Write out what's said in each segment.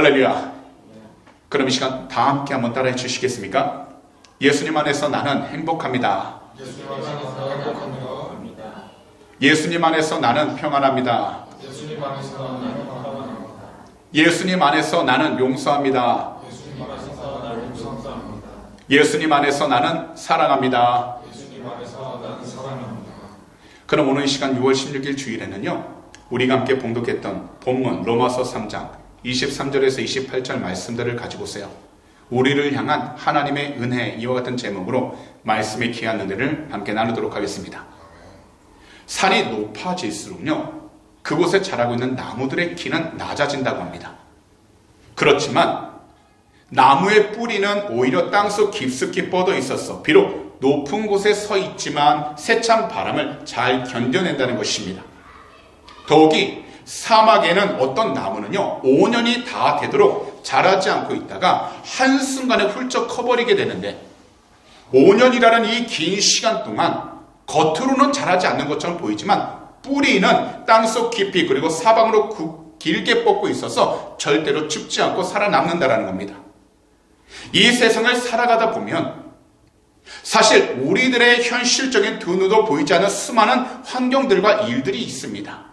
할렐루야. 그럼 이 시간 다 함께 한번 따라해 주시겠습니까? 예수님 안에서 나는 행복합니다. 예수님 안에서 행복합니다. 예수님 안에서 나는 평안합니다. 예수님 안에서 나는 평안합니다. 예수님 안에서 나는 용서합니다. 예수님 안에서 나는 용서합니다. 예수님 안에서 나는 사랑합니다. 예수님 안에서 나는 사랑합니다. 그럼 오늘 이 시간 6월 16일 주일에는요, 우리가 함께 봉독했던 본문 로마서 3장 23절에서 28절 말씀들을 가지고 오세요. 우리를 향한 하나님의 은혜, 이와 같은 제목으로 말씀의 귀한 은혜를 함께 나누도록 하겠습니다. 산이 높아질수록요, 그곳에 자라고 있는 나무들의 키는 낮아진다고 합니다. 그렇지만 나무의 뿌리는 오히려 땅속 깊숙이 뻗어 있어서 비록 높은 곳에 서 있지만 세찬 바람을 잘 견뎌낸다는 것입니다. 더욱이 사막에는 어떤 나무는요, 5년이 다 되도록 자라지 않고 있다가 한순간에 훌쩍 커버리게 되는데, 5년이라는 이 긴 시간 동안 겉으로는 자라지 않는 것처럼 보이지만 뿌리는 땅속 깊이 그리고 사방으로 길게 뻗고 있어서 절대로 죽지 않고 살아남는다는 겁니다. 이 세상을 살아가다 보면 사실 우리들의 현실적인 두 눈도 보이지 않는 수많은 환경들과 일들이 있습니다.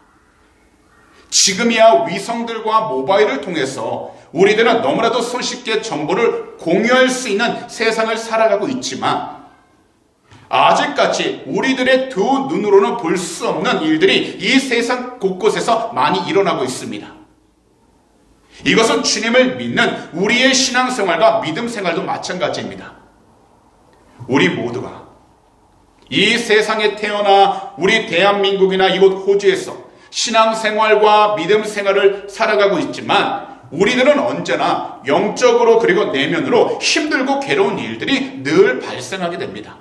지금이야 위성들과 모바일을 통해서 우리들은 너무나도 손쉽게 정보를 공유할 수 있는 세상을 살아가고 있지만, 아직까지 우리들의 두 눈으로는 볼 수 없는 일들이 이 세상 곳곳에서 많이 일어나고 있습니다. 이것은 주님을 믿는 우리의 신앙생활과 믿음생활도 마찬가지입니다. 우리 모두가 이 세상에 태어나 우리 대한민국이나 이곳 호주에서 신앙생활과 믿음생활을 살아가고 있지만, 우리들은 언제나 영적으로 그리고 내면으로 힘들고 괴로운 일들이 늘 발생하게 됩니다.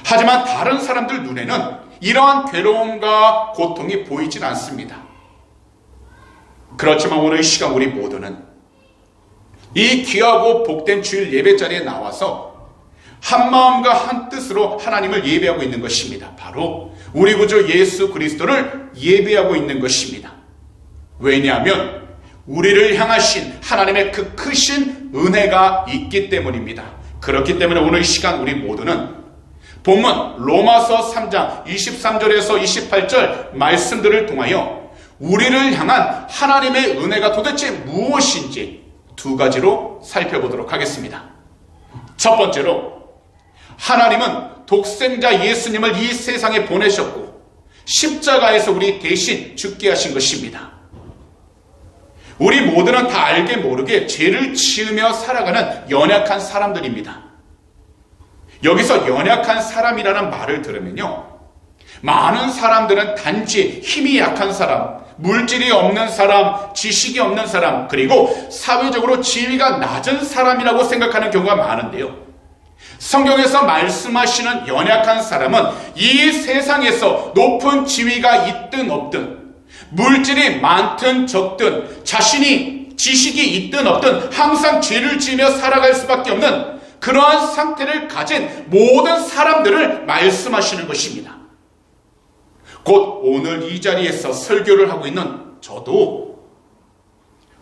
하지만 다른 사람들 눈에는 이러한 괴로움과 고통이 보이질 않습니다. 그렇지만 오늘 이 시간 우리 모두는 이 귀하고 복된 주일 예배 자리에 나와서 한 마음과 한 뜻으로 하나님을 예배하고 있는 것입니다. 바로 우리 구주 예수 그리스도를 예배하고 있는 것입니다. 왜냐하면 우리를 향하신 하나님의 그 크신 은혜가 있기 때문입니다. 그렇기 때문에 오늘 이 시간 우리 모두는 본문 로마서 3장 23절에서 28절 말씀들을 통하여 우리를 향한 하나님의 은혜가 도대체 무엇인지 두 가지로 살펴보도록 하겠습니다. 첫 번째로, 하나님은 독생자 예수님을 이 세상에 보내셨고 십자가에서 우리 대신 죽게 하신 것입니다. 우리 모두는 다 알게 모르게 죄를 지으며 살아가는 연약한 사람들입니다. 여기서 연약한 사람이라는 말을 들으면요, 많은 사람들은 단지 힘이 약한 사람, 물질이 없는 사람, 지식이 없는 사람, 그리고 사회적으로 지위가 낮은 사람이라고 생각하는 경우가 많은데요, 성경에서 말씀하시는 연약한 사람은 이 세상에서 높은 지위가 있든 없든, 물질이 많든 적든, 자신이 지식이 있든 없든 항상 죄를 지으며 살아갈 수밖에 없는 그러한 상태를 가진 모든 사람들을 말씀하시는 것입니다. 곧 오늘 이 자리에서 설교를 하고 있는 저도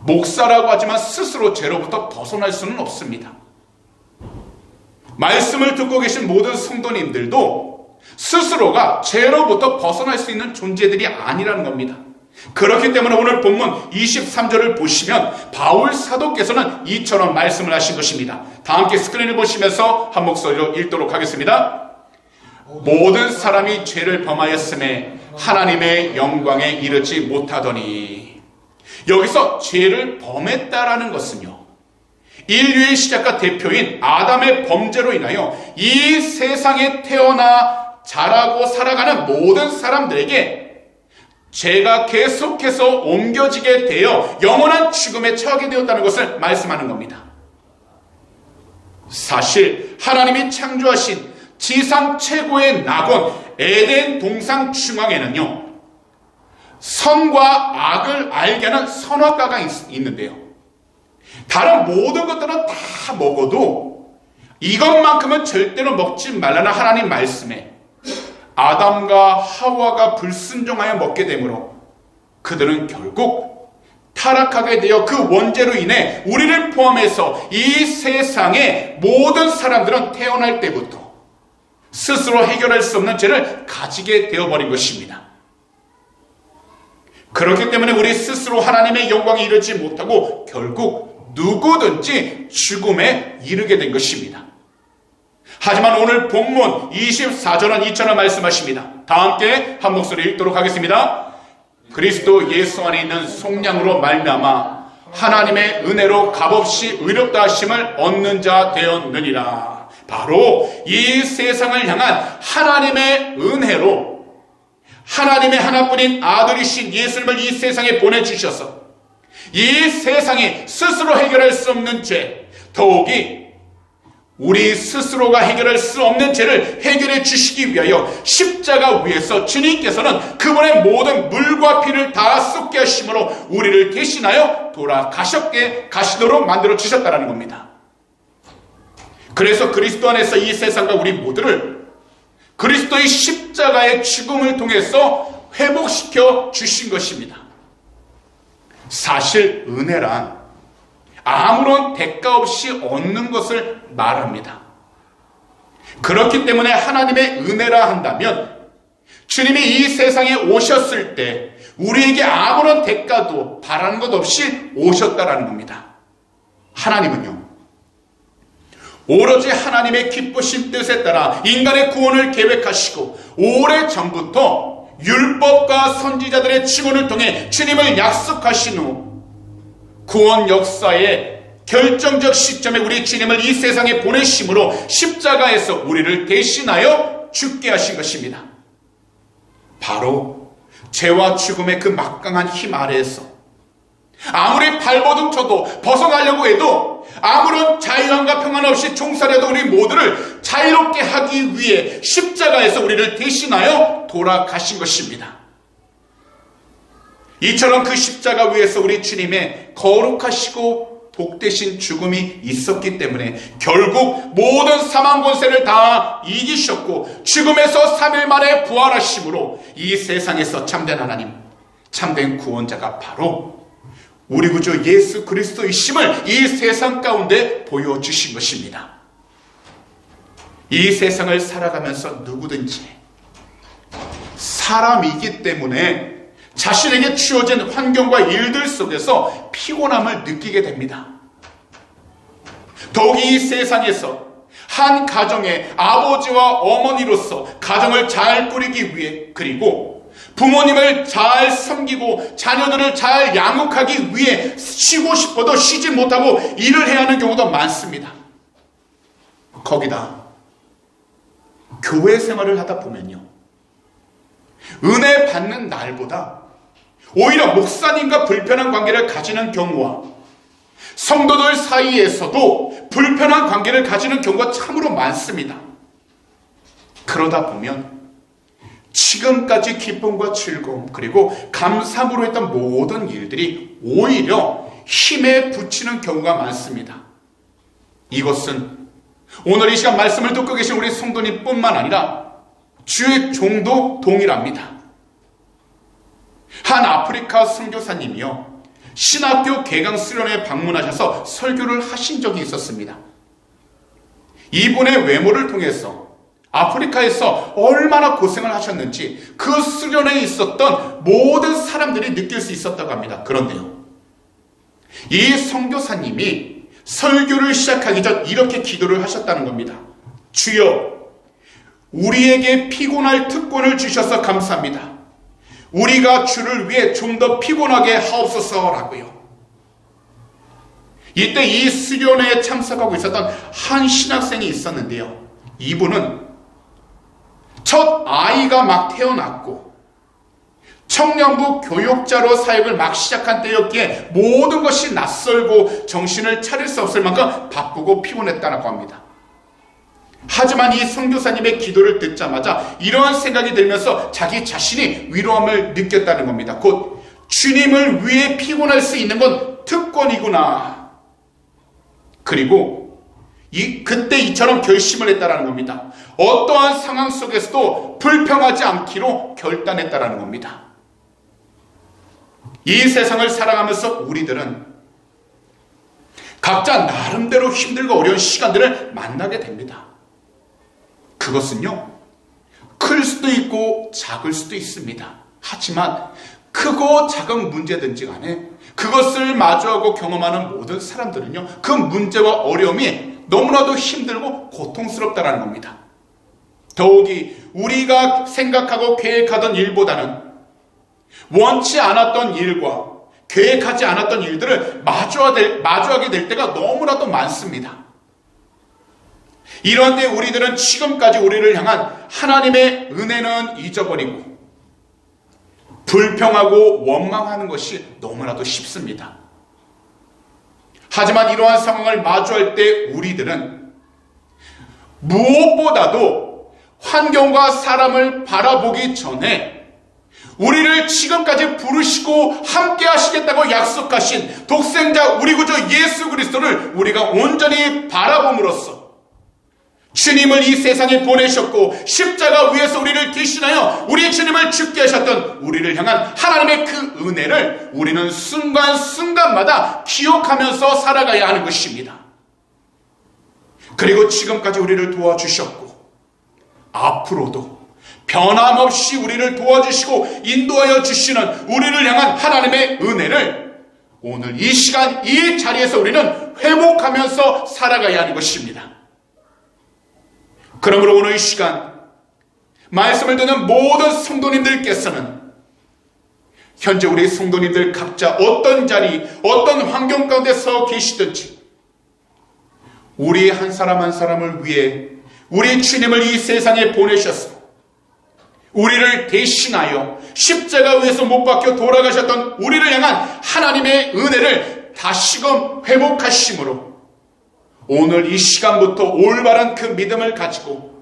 목사라고 하지만 스스로 죄로부터 벗어날 수는 없습니다. 말씀을 듣고 계신 모든 성도님들도 스스로가 죄로부터 벗어날 수 있는 존재들이 아니라는 겁니다. 그렇기 때문에 오늘 본문 23절을 보시면 바울 사도께서는 이처럼 말씀을 하신 것입니다. 다 함께 스크린을 보시면서 한 목소리로 읽도록 하겠습니다. 모든 사람이 죄를 범하였음에 하나님의 영광에 이르지 못하더니. 여기서 죄를 범했다라는 것은요, 인류의 시작과 대표인 아담의 범죄로 인하여 이 세상에 태어나 자라고 살아가는 모든 사람들에게 죄가 계속해서 옮겨지게 되어 영원한 죽음에 처하게 되었다는 것을 말씀하는 겁니다. 사실 하나님이 창조하신 지상 최고의 낙원 에덴 동산 중앙에는요, 선과 악을 알게 하는 선악과가 있는데요, 다른 모든 것들은 다 먹어도 이것만큼은 절대로 먹지 말라는 하나님 말씀에 아담과 하와가 불순종하여 먹게 되므로 그들은 결국 타락하게 되어 그 원죄로 인해 우리를 포함해서 이 세상의 모든 사람들은 태어날 때부터 스스로 해결할 수 없는 죄를 가지게 되어버린 것입니다. 그렇기 때문에 우리 스스로 하나님의 영광에 이르지 못하고 결국 누구든지 죽음에 이르게 된 것입니다. 하지만 오늘 본문 24절은 이처럼 말씀하십니다. 다 함께 한 목소리 읽도록 하겠습니다. 그리스도 예수 안에 있는 속량으로 말미암아 하나님의 은혜로 값없이 의롭다 하심을 얻는 자 되었느니라. 바로 이 세상을 향한 하나님의 은혜로 하나님의 하나뿐인 아들이신 예수님을 이 세상에 보내주셔서 이 세상이 스스로 해결할 수 없는 죄, 더욱이 우리 스스로가 해결할 수 없는 죄를 해결해 주시기 위하여 십자가 위에서 주님께서는 그분의 모든 물과 피를 다 쏟게 하심으로 우리를 대신하여 가시도록 만들어 주셨다는 겁니다. 그래서 그리스도 안에서 이 세상과 우리 모두를 그리스도의 십자가의 죽음을 통해서 회복시켜 주신 것입니다. 사실 은혜란 아무런 대가 없이 얻는 것을 말합니다. 그렇기 때문에 하나님의 은혜라 한다면 주님이 이 세상에 오셨을 때 우리에게 아무런 대가도 바라는 것 없이 오셨다라는 겁니다. 하나님은요, 오로지 하나님의 기쁘신 뜻에 따라 인간의 구원을 계획하시고 오래전부터 율법과 선지자들의 증언을 통해 주님을 약속하신 후 구원 역사의 결정적 시점에 우리 주님을 이 세상에 보내심으로 십자가에서 우리를 대신하여 죽게 하신 것입니다. 바로 죄와 죽음의 그 막강한 힘 아래에서 아무리 발버둥 쳐도 벗어나려고 해도 아무런 자유함과 평안 없이 종살이하던 우리 모두를 자유롭게 하기 위해 십자가에서 우리를 대신하여 돌아가신 것입니다. 이처럼 그 십자가 위에서 우리 주님의 거룩하시고 복되신 죽음이 있었기 때문에 결국 모든 사망 권세를 다 이기셨고 죽음에서 3일 만에 부활하심으로 이 세상에서 참된 하나님, 참된 구원자가 바로 우리 구주 예수 그리스도이심을 이 세상 가운데 보여주신 것입니다. 이 세상을 살아가면서 누구든지 사람이기 때문에 자신에게 주어진 환경과 일들 속에서 피곤함을 느끼게 됩니다. 더욱이 이 세상에서 한 가정의 아버지와 어머니로서 가정을 잘 꾸리기 위해, 그리고 부모님을 잘 섬기고 자녀들을 잘 양육하기 위해 쉬고 싶어도 쉬지 못하고 일을 해야 하는 경우도 많습니다. 거기다 교회 생활을 하다 보면요, 은혜 받는 날보다 오히려 목사님과 불편한 관계를 가지는 경우와 성도들 사이에서도 불편한 관계를 가지는 경우가 참으로 많습니다. 그러다 보면 지금까지 기쁨과 즐거움 그리고 감사함으로 했던 모든 일들이 오히려 힘에 부치는 경우가 많습니다. 이것은 오늘 이 시간 말씀을 듣고 계신 우리 성도님뿐만 아니라 주의 종도 동일합니다. 한 아프리카 선교사님이요, 신학교 개강 수련회에 방문하셔서 설교를 하신 적이 있었습니다. 이분의 외모를 통해서 아프리카에서 얼마나 고생을 하셨는지 그 수련회에 있었던 모든 사람들이 느낄 수 있었다고 합니다. 그런데요, 이 선교사님이 설교를 시작하기 전 이렇게 기도를 하셨다는 겁니다. 주여, 우리에게 피곤할 특권을 주셔서 감사합니다. 우리가 주를 위해 좀 더 피곤하게 하옵소서라고요. 이때 이 수련회에 참석하고 있었던 한 신학생이 있었는데요, 이분은 첫 아이가 막 태어났고 청년부 교육자로 사역을 막 시작한 때였기에 모든 것이 낯설고 정신을 차릴 수 없을 만큼 바쁘고 피곤했다고 합니다. 하지만 이 선교사님의 기도를 듣자마자 이러한 생각이 들면서 자기 자신이 위로함을 느꼈다는 겁니다. 곧 주님을 위해 피곤할 수 있는 건 특권이구나. 그리고 그때 이처럼 결심을 했다는 겁니다. 어떠한 상황 속에서도 불평하지 않기로 결단했다는 겁니다. 이 세상을 살아가면서 우리들은 각자 나름대로 힘들고 어려운 시간들을 만나게 됩니다. 그것은요, 클 수도 있고 작을 수도 있습니다. 하지만 크고 작은 문제든지 간에 그것을 마주하고 경험하는 모든 사람들은요, 그 문제와 어려움이 너무나도 힘들고 고통스럽다는 겁니다. 더욱이 우리가 생각하고 계획하던 일보다는 원치 않았던 일과 계획하지 않았던 일들을 마주하게 될 때가 너무나도 많습니다. 이런 데 우리들은 지금까지 우리를 향한 하나님의 은혜는 잊어버리고 불평하고 원망하는 것이 너무나도 쉽습니다. 하지만 이러한 상황을 마주할 때 우리들은 무엇보다도 환경과 사람을 바라보기 전에 우리를 지금까지 부르시고 함께 하시겠다고 약속하신 독생자 우리 구주 예수 그리스도를 우리가 온전히 바라봄으로써 주님을 이 세상에 보내셨고 십자가 위에서 우리를 대신하여 우리 주님을 죽게 하셨던 우리를 향한 하나님의 그 은혜를 우리는 순간순간마다 기억하면서 살아가야 하는 것입니다. 그리고 지금까지 우리를 도와주셨고 앞으로도 변함없이 우리를 도와주시고 인도하여 주시는 우리를 향한 하나님의 은혜를 오늘 이 시간 이 자리에서 우리는 회복하면서 살아가야 하는 것입니다. 그러므로 오늘 이 시간 말씀을 듣는 모든 성도님들께서는 현재 우리 성도님들 각자 어떤 자리 어떤 환경 가운데 서 계시든지 우리 한 사람 한 사람을 위해 우리 주님을 이 세상에 보내셔서 우리를 대신하여 십자가 위에서 못 박혀 돌아가셨던 우리를 향한 하나님의 은혜를 다시금 회복하심으로 오늘 이 시간부터 올바른 그 믿음을 가지고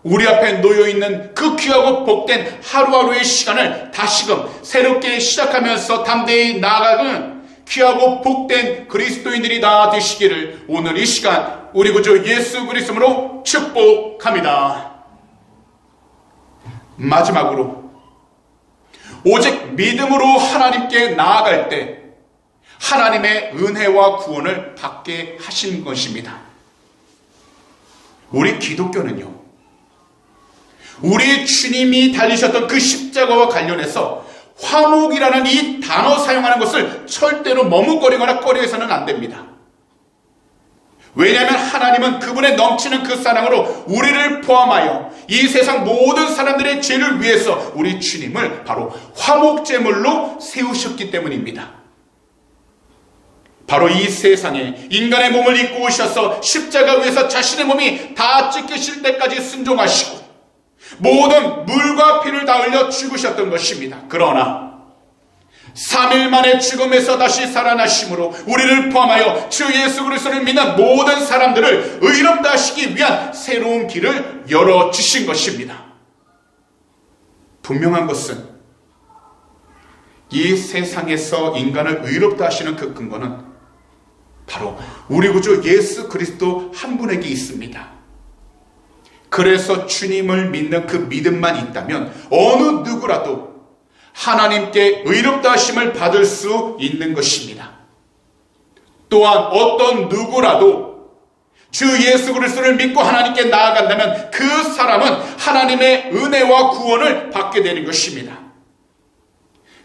우리 앞에 놓여있는 그 귀하고 복된 하루하루의 시간을 다시금 새롭게 시작하면서 담대히 나아가는 귀하고 복된 그리스도인들이 다 되시기를 오늘 이 시간 우리 구주 예수 그리스도로 축복합니다. 마지막으로 오직 믿음으로 하나님께 나아갈 때 하나님의 은혜와 구원을 받게 하신 것입니다. 우리 기독교는요, 우리 주님이 달리셨던 그 십자가와 관련해서 화목이라는 이 단어 사용하는 것을 절대로 머뭇거리거나 꺼려해서는 안 됩니다. 왜냐하면 하나님은 그분의 넘치는 그 사랑으로 우리를 포함하여 이 세상 모든 사람들의 죄를 위해서 우리 주님을 바로 화목제물로 세우셨기 때문입니다. 바로 이 세상에 인간의 몸을 입고 오셔서 십자가 위에서 자신의 몸이 다 찢기실 때까지 순종하시고 모든 물과 피를 다 흘려 죽으셨던 것입니다. 그러나 3일 만에 죽음에서 다시 살아나심으로 우리를 포함하여 주 예수 그리스도를 믿는 모든 사람들을 의롭다 하시기 위한 새로운 길을 열어주신 것입니다. 분명한 것은 이 세상에서 인간을 의롭다 하시는 그 근거는 바로 우리 구주 예수 그리스도 한 분에게 있습니다. 그래서 주님을 믿는 그 믿음만 있다면 어느 누구라도 하나님께 의롭다 하심을 받을 수 있는 것입니다. 또한 어떤 누구라도 주 예수 그리스도를 믿고 하나님께 나아간다면 그 사람은 하나님의 은혜와 구원을 받게 되는 것입니다.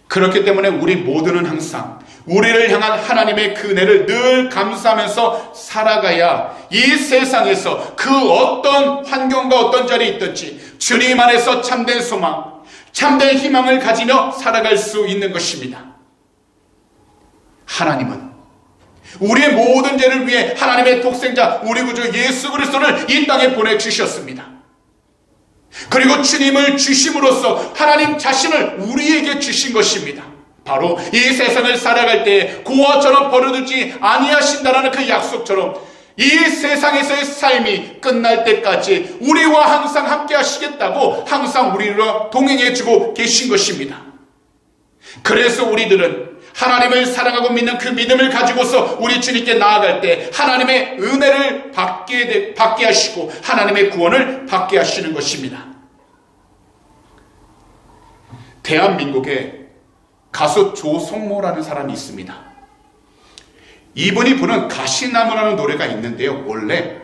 그렇기 때문에 우리 모두는 항상 우리를 향한 하나님의 그 은혜를 늘 감사하면서 살아가야 이 세상에서 그 어떤 환경과 어떤 자리에 있든지 주님 안에서 참된 소망, 참된 희망을 가지며 살아갈 수 있는 것입니다. 하나님은 우리의 모든 죄를 위해 하나님의 독생자 우리 구주 예수 그리스도를 이 땅에 보내주셨습니다. 그리고 주님을 주심으로써 하나님 자신을 우리에게 주신 것입니다. 바로 이 세상을 살아갈 때 고아처럼 버려두지 아니하신다라는 그 약속처럼 이 세상에서의 삶이 끝날 때까지 우리와 항상 함께 하시겠다고 항상 우리와 동행해주고 계신 것입니다. 그래서 우리들은 하나님을 사랑하고 믿는 그 믿음을 가지고서 우리 주님께 나아갈 때 하나님의 은혜를 받게 하시고 하나님의 구원을 받게 하시는 것입니다. 대한민국에 가수 조성모라는 사람이 있습니다. 이분이 부른 가시나무라는 노래가 있는데요. 원래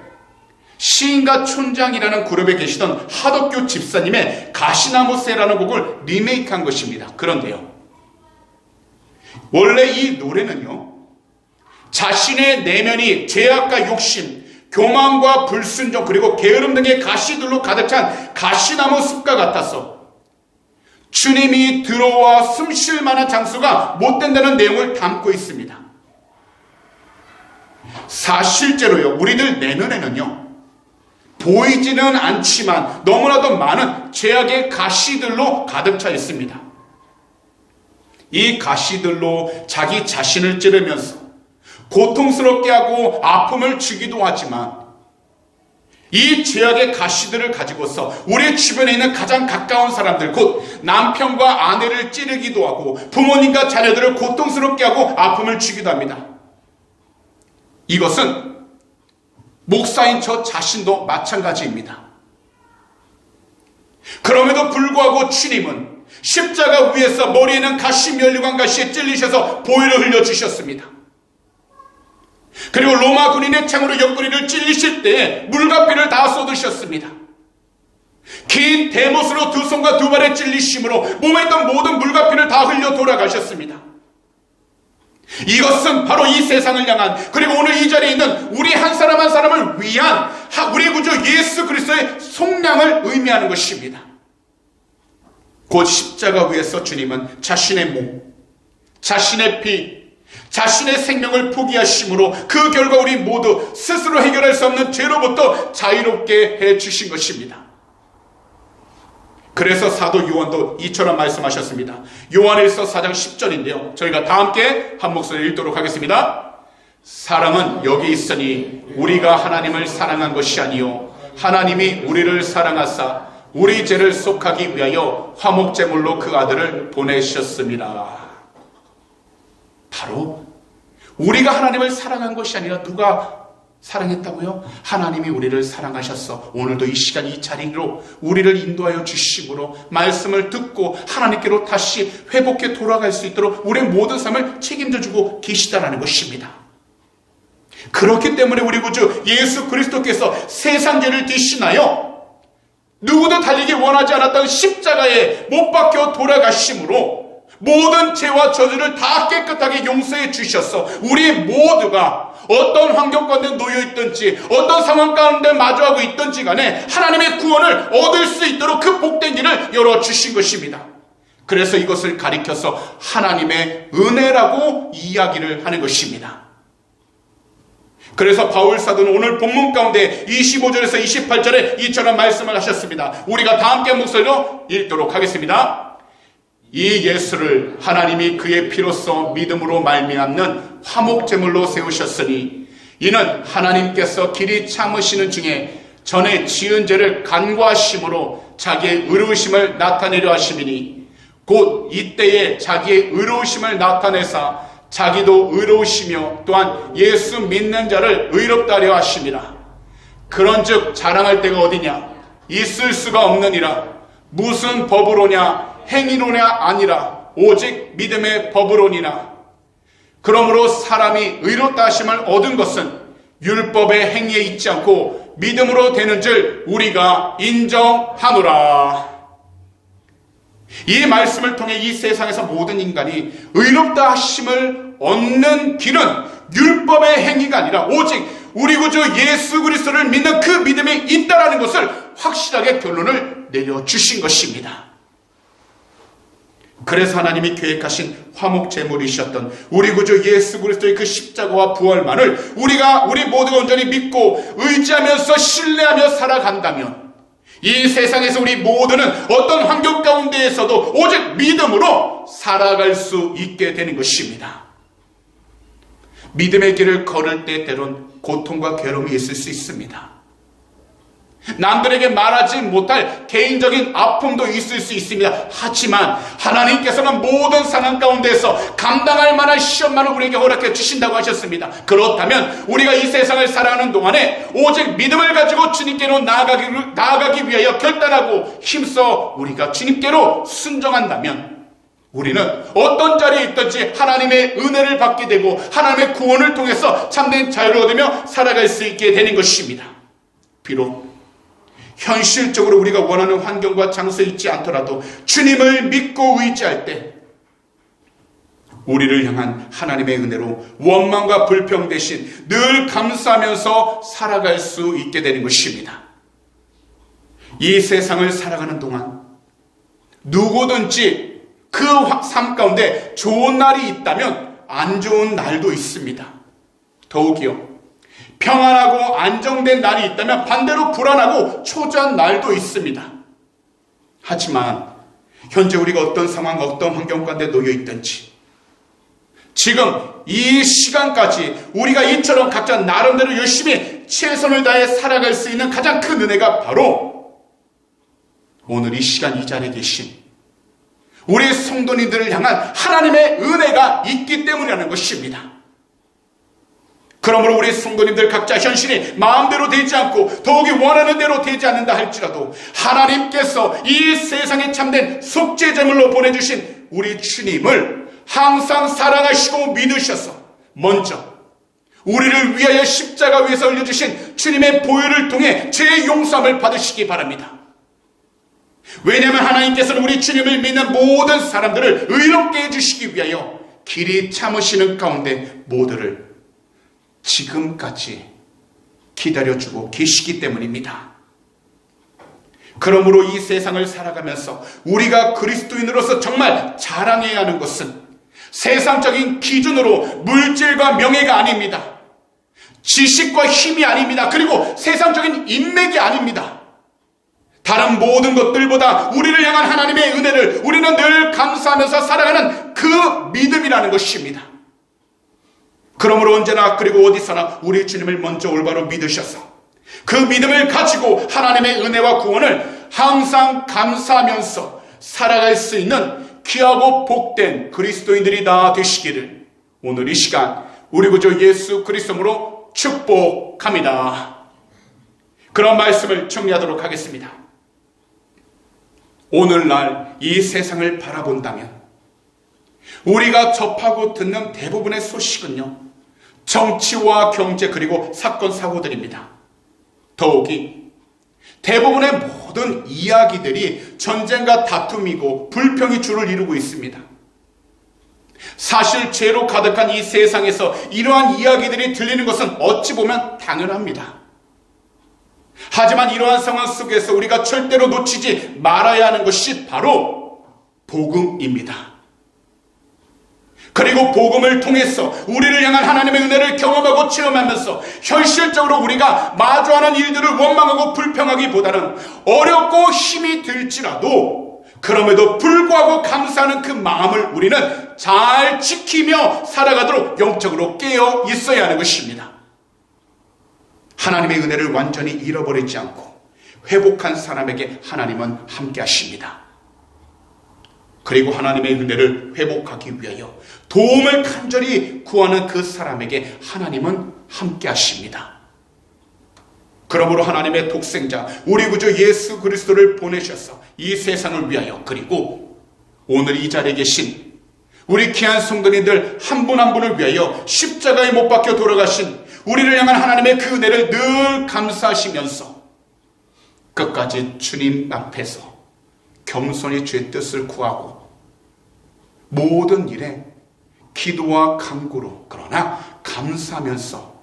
시인과 촌장이라는 그룹에 계시던 하덕규 집사님의 가시나무새라는 곡을 리메이크한 것입니다. 그런데요, 원래 이 노래는요, 자신의 내면이 죄악과 욕심, 교만과 불순종, 그리고 게으름 등의 가시들로 가득 찬 가시나무 숲과 같아서 주님이 들어와 숨 쉴 만한 장소가 못 된다는 내용을 담고 있습니다. 실제로요, 우리들 내면에는요, 보이지는 않지만 너무나도 많은 죄악의 가시들로 가득 차 있습니다. 이 가시들로 자기 자신을 찌르면서 고통스럽게 하고 아픔을 주기도 하지만, 이 죄악의 가시들을 가지고서 우리 주변에 있는 가장 가까운 사람들, 곧 남편과 아내를 찌르기도 하고 부모님과 자녀들을 고통스럽게 하고 아픔을 주기도 합니다. 이것은 목사인 저 자신도 마찬가지입니다. 그럼에도 불구하고 주님은 십자가 위에서 머리에 있는 가시 면류관 가시에 찔리셔서 보혈을 흘려주셨습니다. 그리고 로마 군인의 창으로 옆구리를 찔리실 때에 물과 피를 다 쏟으셨습니다. 긴 대못으로 두 손과 두 발에 찔리심으로 몸에 있던 모든 물과 피를 다 흘려 돌아가셨습니다. 이것은 바로 이 세상을 향한, 그리고 오늘 이 자리에 있는 우리 한 사람 한 사람을 위한 우리 구주 예수 그리스도의 속량을 의미하는 것입니다. 곧 십자가 위에서 주님은 자신의 몸, 자신의 피, 자신의 생명을 포기하심으로 그 결과 우리 모두 스스로 해결할 수 없는 죄로부터 자유롭게 해주신 것입니다. 그래서 사도 요한도 이처럼 말씀하셨습니다. 요한일서 4장 10절인데요. 저희가 다 함께 한 목소리 읽도록 하겠습니다. 사랑은 여기 있으니 우리가 하나님을 사랑한 것이 아니요 하나님이 우리를 사랑하사 우리 죄를 속하기 위하여 화목제물로 그 아들을 보내셨습니다. 바로 우리가 하나님을 사랑한 것이 아니라 누가 사랑했다고요? 하나님이 우리를 사랑하셔서 오늘도 이 시간 이 자리로 우리를 인도하여 주심으로 말씀을 듣고 하나님께로 다시 회복해 돌아갈 수 있도록 우리의 모든 삶을 책임져 주고 계시다라는 것입니다. 그렇기 때문에 우리 구주 예수 그리스도께서 세상 죄를 대신하여 누구도 달리기 원하지 않았던 십자가에 못 박혀 돌아가심으로 모든 죄와 저주를 다 깨끗하게 용서해 주셔서 우리 모두가 어떤 환경 가운데 놓여 있든지 어떤 상황 가운데 마주하고 있든지 간에 하나님의 구원을 얻을 수 있도록 그 복된 길을 열어주신 것입니다. 그래서 이것을 가리켜서 하나님의 은혜라고 이야기를 하는 것입니다. 그래서 바울 사도는 오늘 본문 가운데 25절에서 28절에 이처럼 말씀을 하셨습니다. 우리가 다 함께 목소리로 읽도록 하겠습니다. 이 예수를 하나님이 그의 피로써 믿음으로 말미암는 화목제물로 세우셨으니 이는 하나님께서 길이 참으시는 중에 전에 지은 죄를 간과하심으로 자기의 의로우심을 나타내려 하심이니 곧 이때에 자기의 의로우심을 나타내사 자기도 의로우시며 또한 예수 믿는 자를 의롭다 하려 하심이라. 그런즉 자랑할 데가 어디냐? 있을 수가 없느니라. 무슨 법으로냐? 행위로냐? 아니라 오직 믿음의 법으로니라. 그러므로 사람이 의롭다 하심을 얻은 것은 율법의 행위에 있지 않고 믿음으로 되는 줄 우리가 인정하노라. 이 말씀을 통해 이 세상에서 모든 인간이 의롭다 하심을 얻는 길은 율법의 행위가 아니라 오직 우리 구주 예수 그리스도를 믿는 그 믿음이 있다라는 것을 확실하게 결론을 내려주신 것입니다. 그래서 하나님이 계획하신 화목제물이셨던 우리 구주 예수 그리스도의 그 십자가와 부활만을 우리 모두가 온전히 믿고 의지하면서 신뢰하며 살아간다면 이 세상에서 우리 모두는 어떤 환경 가운데에서도 오직 믿음으로 살아갈 수 있게 되는 것입니다. 믿음의 길을 걸을 때 때론 고통과 괴로움이 있을 수 있습니다. 남들에게 말하지 못할 개인적인 아픔도 있을 수 있습니다. 하지만 하나님께서는 모든 상황 가운데서 감당할 만한 시험만을 우리에게 허락해 주신다고 하셨습니다. 그렇다면 우리가 이 세상을 살아가는 동안에 오직 믿음을 가지고 주님께로 나아가기 위하여 결단하고 힘써 우리가 주님께로 순종한다면 우리는 어떤 자리에 있든지 하나님의 은혜를 받게 되고 하나님의 구원을 통해서 참된 자유를 얻으며 살아갈 수 있게 되는 것입니다. 비록 현실적으로 우리가 원하는 환경과 장소에 있지 않더라도 주님을 믿고 의지할 때 우리를 향한 하나님의 은혜로 원망과 불평 대신 늘 감사하면서 살아갈 수 있게 되는 것입니다. 이 세상을 살아가는 동안 누구든지 그 삶 가운데 좋은 날이 있다면 안 좋은 날도 있습니다. 더욱이요, 평안하고 안정된 날이 있다면 반대로 불안하고 초조한 날도 있습니다. 하지만 현재 우리가 어떤 상황, 어떤 환경 가운데 놓여 있든지 지금 이 시간까지 우리가 이처럼 각자 나름대로 열심히 최선을 다해 살아갈 수 있는 가장 큰 은혜가 바로 오늘 이 시간 이 자리에 계신 우리 성도님들을 향한 하나님의 은혜가 있기 때문이라는 것입니다. 그러므로 우리 성도님들 각자 현실이 마음대로 되지 않고 더욱이 원하는 대로 되지 않는다 할지라도 하나님께서 이 세상에 참된 속죄제물로 보내주신 우리 주님을 항상 사랑하시고 믿으셔서 먼저 우리를 위하여 십자가 위에서 흘려주신 주님의 보혈을 통해 죄의 용서함을 받으시기 바랍니다. 왜냐하면 하나님께서는 우리 주님을 믿는 모든 사람들을 의롭게 해주시기 위하여 길이 참으시는 가운데 모두를 지금까지 기다려주고 계시기 때문입니다. 그러므로 이 세상을 살아가면서 우리가 그리스도인으로서 정말 자랑해야 하는 것은 세상적인 기준으로 물질과 명예가 아닙니다. 지식과 힘이 아닙니다. 그리고 세상적인 인맥이 아닙니다. 다른 모든 것들보다 우리를 향한 하나님의 은혜를 우리는 늘 감사하면서 살아가는 그 믿음이라는 것입니다. 그러므로 언제나 그리고 어디서나 우리 주님을 먼저 올바로 믿으셔서 그 믿음을 가지고 하나님의 은혜와 구원을 항상 감사하면서 살아갈 수 있는 귀하고 복된 그리스도인들이 다 되시기를 오늘 이 시간 우리 구주 예수 그리스도로 축복합니다. 그런 말씀을 정리하도록 하겠습니다. 오늘날 이 세상을 바라본다면 우리가 접하고 듣는 대부분의 소식은요, 정치와 경제 그리고 사건 사고들입니다. 더욱이 대부분의 모든 이야기들이 전쟁과 다툼이고 불평이 주를 이루고 있습니다. 사실 죄로 가득한 이 세상에서 이러한 이야기들이 들리는 것은 어찌 보면 당연합니다. 하지만 이러한 상황 속에서 우리가 절대로 놓치지 말아야 하는 것이 바로 복음입니다. 그리고 복음을 통해서 우리를 향한 하나님의 은혜를 경험하고 체험하면서 현실적으로 우리가 마주하는 일들을 원망하고 불평하기보다는 어렵고 힘이 들지라도 그럼에도 불구하고 감사하는 그 마음을 우리는 잘 지키며 살아가도록 영적으로 깨어 있어야 하는 것입니다. 하나님의 은혜를 완전히 잃어버리지 않고 회복한 사람에게 하나님은 함께 하십니다. 그리고 하나님의 은혜를 회복하기 위하여 도움을 간절히 구하는 그 사람에게 하나님은 함께 하십니다. 그러므로 하나님의 독생자 우리 구주 예수 그리스도를 보내셔서 이 세상을 위하여 그리고 오늘 이 자리에 계신 우리 귀한 성도님들 한 분 한 분을 위하여 십자가에 못 박혀 돌아가신 우리를 향한 하나님의 그 은혜를 늘 감사하시면서 끝까지 주님 앞에서 겸손히 주의 뜻을 구하고 모든 일에 기도와 간구로 그러나 감사하면서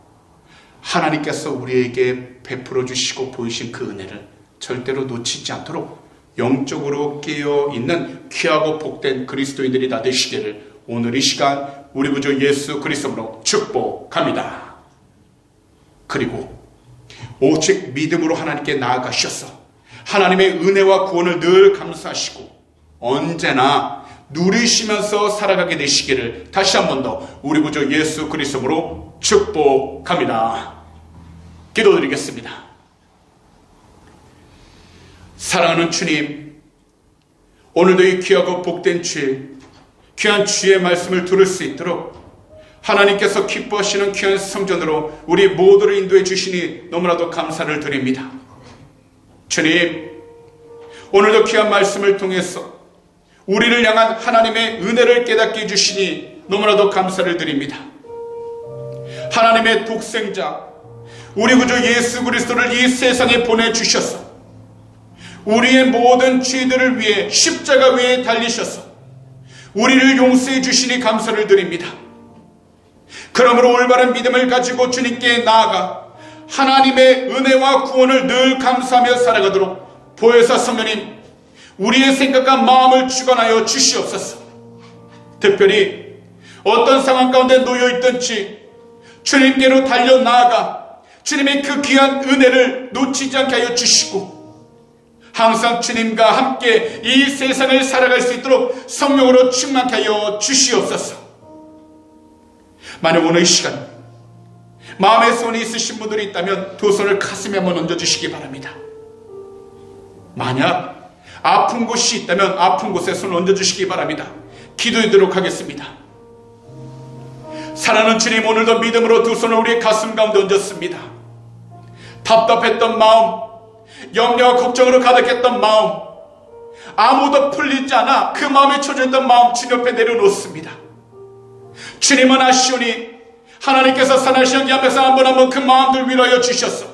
하나님께서 우리에게 베풀어 주시고 보이신 그 은혜를 절대로 놓치지 않도록 영적으로 깨어있는 귀하고 복된 그리스도인들이 다 되시기를 오늘 이 시간 우리 구주 예수 그리스도로 축복합니다. 그리고 오직 믿음으로 하나님께 나아가셔서 하나님의 은혜와 구원을 늘 감사하시고 언제나 누리시면서 살아가게 되시기를 다시 한 번 더 우리 구주 예수 그리스도로 축복합니다. 기도드리겠습니다. 사랑하는 주님, 오늘도 이 귀하고 복된 주일, 귀한 주의 말씀을 들을 수 있도록 하나님께서 기뻐하시는 귀한 성전으로 우리 모두를 인도해 주시니 너무나도 감사를 드립니다. 주님, 오늘도 귀한 말씀을 통해서 우리를 향한 하나님의 은혜를 깨닫게 해주시니 너무나도 감사를 드립니다. 하나님의 독생자 우리 구주 예수 그리스도를 이 세상에 보내주셔서 우리의 모든 죄들을 위해 십자가 위에 달리셔서 우리를 용서해 주시니 감사를 드립니다. 그러므로 올바른 믿음을 가지고 주님께 나아가 하나님의 은혜와 구원을 늘 감사하며 살아가도록 보혜사 성령님 우리의 생각과 마음을 주관하여 주시옵소서. 특별히 어떤 상황 가운데 놓여있든지 주님께로 달려나아가 주님의 그 귀한 은혜를 놓치지 않게 하여 주시고 항상 주님과 함께 이 세상을 살아갈 수 있도록 성령으로 충만케 하여 주시옵소서. 만약 오늘 이 시간 마음의 소원이 있으신 분들이 있다면 두 손을 가슴에 한번 얹어주시기 바랍니다. 만약 아픈 곳이 있다면 아픈 곳에 손을 얹어주시기 바랍니다. 기도하도록 하겠습니다. 사랑하는 주님, 오늘도 믿음으로 두 손을 우리의 가슴 가운데 얹었습니다. 답답했던 마음, 염려와 걱정으로 가득했던 마음, 아무도 풀리지 않아 그 마음에 초조했던 마음 주님 옆에 내려놓습니다. 주님은 아시오니 하나님께서 살아계신 이 앞에서 한 번 한 번 그 마음들 위로하여 주셔서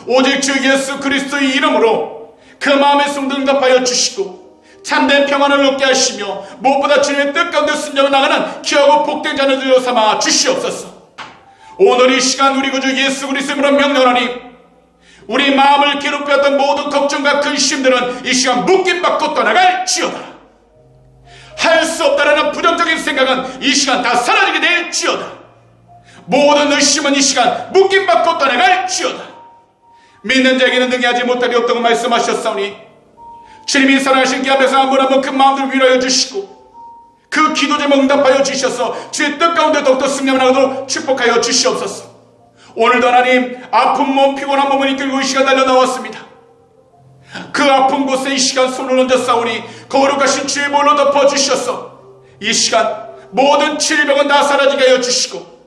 오직 주 예수 그리스도의 이름으로 그 마음의 숨도 응답하여 주시고 참된 평안을 얻게 하시며 무엇보다 주님의 뜻 가운데 순종을 나가는 귀하고 복된 자녀들로 삼아 주시옵소서. 오늘 이 시간 우리 구주 예수 그리스도로 명령하니 우리 마음을 괴롭혔던 모든 걱정과 근심들은 이 시간 묶임받고 떠나갈지어다. 할 수 없다라는 부정적인 생각은 이 시간 다 사라지게 될지어다. 모든 의심은 이 시간 묶임받고 떠나갈지어다. 믿는 자에게는 능히하지 못하리 없다고 말씀하셨사오니 주님이 살아계신 기 앞에서 한 번 한 번 그 마음들 위로하여 주시고 그 기도 제목 응답하여 주셔서 주의 뜻 가운데 더욱더 승리하도록 축복하여 주시옵소서. 오늘도 하나님 아픈 몸 피곤한 몸을 이끌고 이 시간 달려 나왔습니다. 그 아픈 곳에 이 시간 손을 얹어 싸우니 거룩하신 주의 볼로 덮어주셔서 이 시간 모든 질병은 다 사라지게 하여 주시고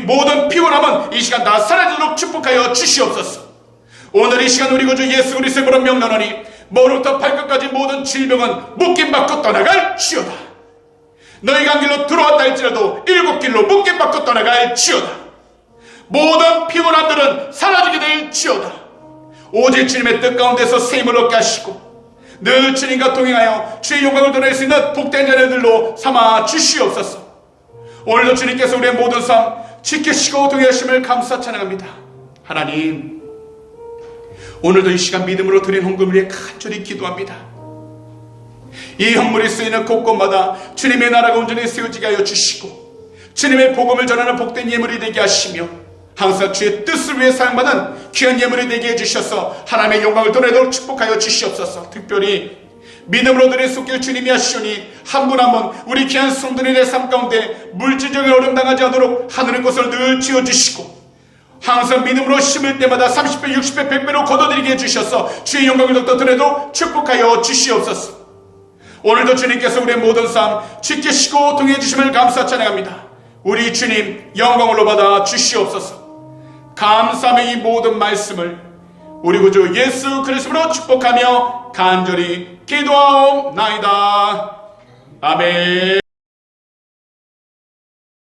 모든 피곤함은 이 시간 다 사라지도록 축복하여 주시옵소서. 오늘 이 시간 우리 구주 예수 그리스도로 명령하니 머리부터 발끝까지 모든 질병은 묶임받고 떠나갈지어다. 너희가 한 길로 들어왔다 할지라도 일곱 길로 묶임받고 떠나갈지어다. 모든 피곤함들은 사라지게 될지어다. 오직 주님의 뜻 가운데서 셈을 얻게 하시고 늘 주님과 동행하여 주의 영광을 드러낼 수 있는 복된 자녀들로 삼아 주시옵소서. 오늘도 주님께서 우리의 모든 삶 지키시고 동행하심을 감사 찬양합니다. 하나님, 오늘도 이 시간 믿음으로 드린 헌금을 위해 간절히 기도합니다. 이 헌물이 쓰이는 곳곳마다 주님의 나라가 온전히 세워지게 하여 주시고 주님의 복음을 전하는 복된 예물이 되게 하시며 항상 주의 뜻을 위해 사용받은 귀한 예물이 되게 해주셔서 하나님의 영광을 드러내도록 축복하여 주시옵소서. 특별히 믿음으로 드린 속길 주님이 하시오니 한 분 한 분 우리 귀한 성도들의 삶 가운데 물질적인 어려움 당하지 않도록 하늘의 것을 늘 지어주시고 항상 믿음으로 심을 때마다 30배, 60배, 100배로 거둬들이게 해주셔서 주의 영광을 더욱더 드러내도록 축복하여 주시옵소서. 오늘도 주님께서 우리의 모든 삶 지키시고 동행해 주심을 감사 찬양합니다. 우리 주님 영광으로 받아 주시옵소서. 감사하며 이 모든 말씀을 우리 구주 예수 그리스도로 축복하며 간절히 기도하옵나이다. 아멘.